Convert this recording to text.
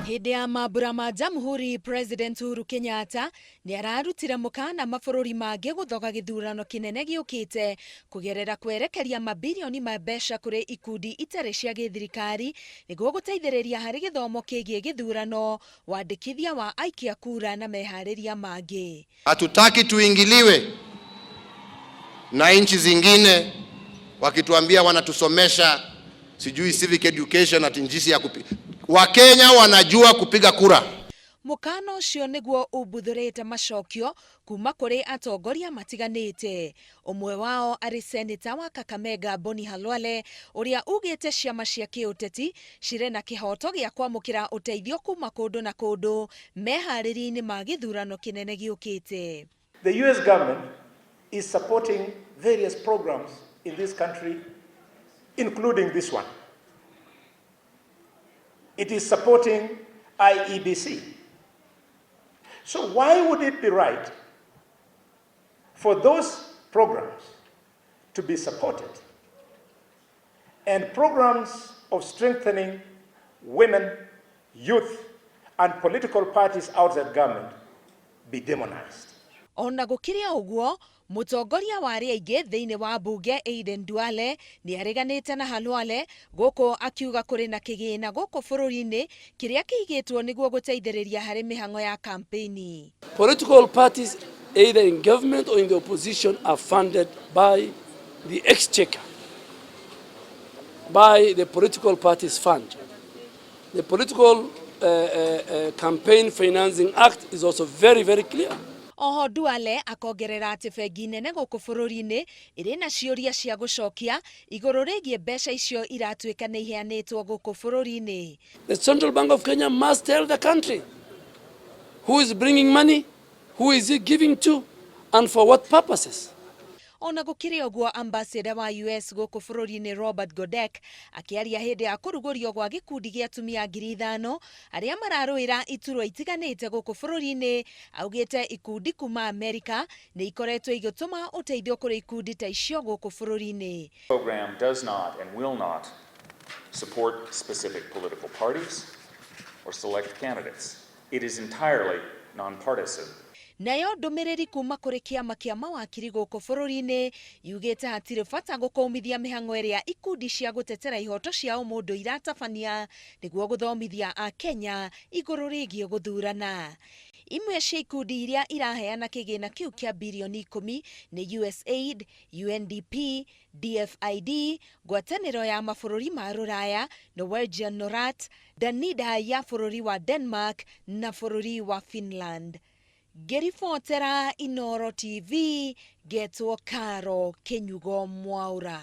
Hindi ya mambura ma jamhuri, President Uhuru Kenyatta ni ararutira mukana mabururi mangi guthoga githurano kinene giukite kugerera kwerekeria mabilioni ma mbeca kuri ikundi itari cia githirikari niguo guteithiriria hari githomo kigie githurano, wandikithia wa aikia kura na mehariria mangi. Hatutaki tuingiliwe na nchi zingine wakituambia wanatusomesha sijui civic education at njisi ya Wakenya wanajua kupiga kura. Mukana ucio niguo ubuthurite macokio kuma kuri atongoria matiganite. Umwe wao ari seneta wa Kakamega Boni Halwale uria ugite ciama cia kiuteti cire na kihoto gia kwamukira uteithio kuma kundu na kundu mehariri-ini ma githurano kinene giukite. The US government is supporting various programs in this country, including this one. It is supporting IEBC. So why would it be right for those programs to be supported and programs of strengthening women, youth, and political parties outside government be demonized? Ona gukiria uguo, mutongoria wa aria aingi thiini wa bunge Aden Duale ni areganite na Halwale guku akiuga kuri na kigina guku bururi-ini kiria kiigitwo niguo guteithiriria hari mihango ya campaign. Political parties either in government or in the opposition are funded by the exchequer, by the political parties fund. The political campaign financing act is also very, very clear. Oho Duale akongerera ati bengi nene guku bururi-ini iri na ciuria cia gucokia iguru rigie mbeca icio iratuika ni iheanitwo guku bururi-ini. The Central Bank of Kenya must tell the country who is bringing money, who is it giving to, and for what purposes. Ona gukiri uguo, ambassador wa US guku bururi-ini Robert Godek akiaria hindi ya kurugurio gwa gikundi gia atumia 5,000 aria mararuira iturwa itiganite guku bururi-ini, augite ikundi kuma America ni ikoretwo igituma uteithio kuri ikundi ta icio guku bururi-ini. Program does not and will not support specific political parties or select candidates. It is entirely nonpartisan. Nayo ndumiriri kuma kuri kiama kia mawakiri guku bururi-ini yugite hatiri bata gukomithia mihango iria ikundi cia gutetera ihoto cia umundu iratabania niguo guthomithia a Kenya iguru rigie guthurana. Imwe cia ikundi iria iraheana kigina kiu kia bilioni 10 ni USAID, UNDP, DFID, ngwataniro ya mabururi ma Ruraya, Norwegian Norat, Danida ya bururi wa Denmark na bururi wa Finland. Gerifotera Inoro TV, Getwo Karo Kenyugo Mwaura.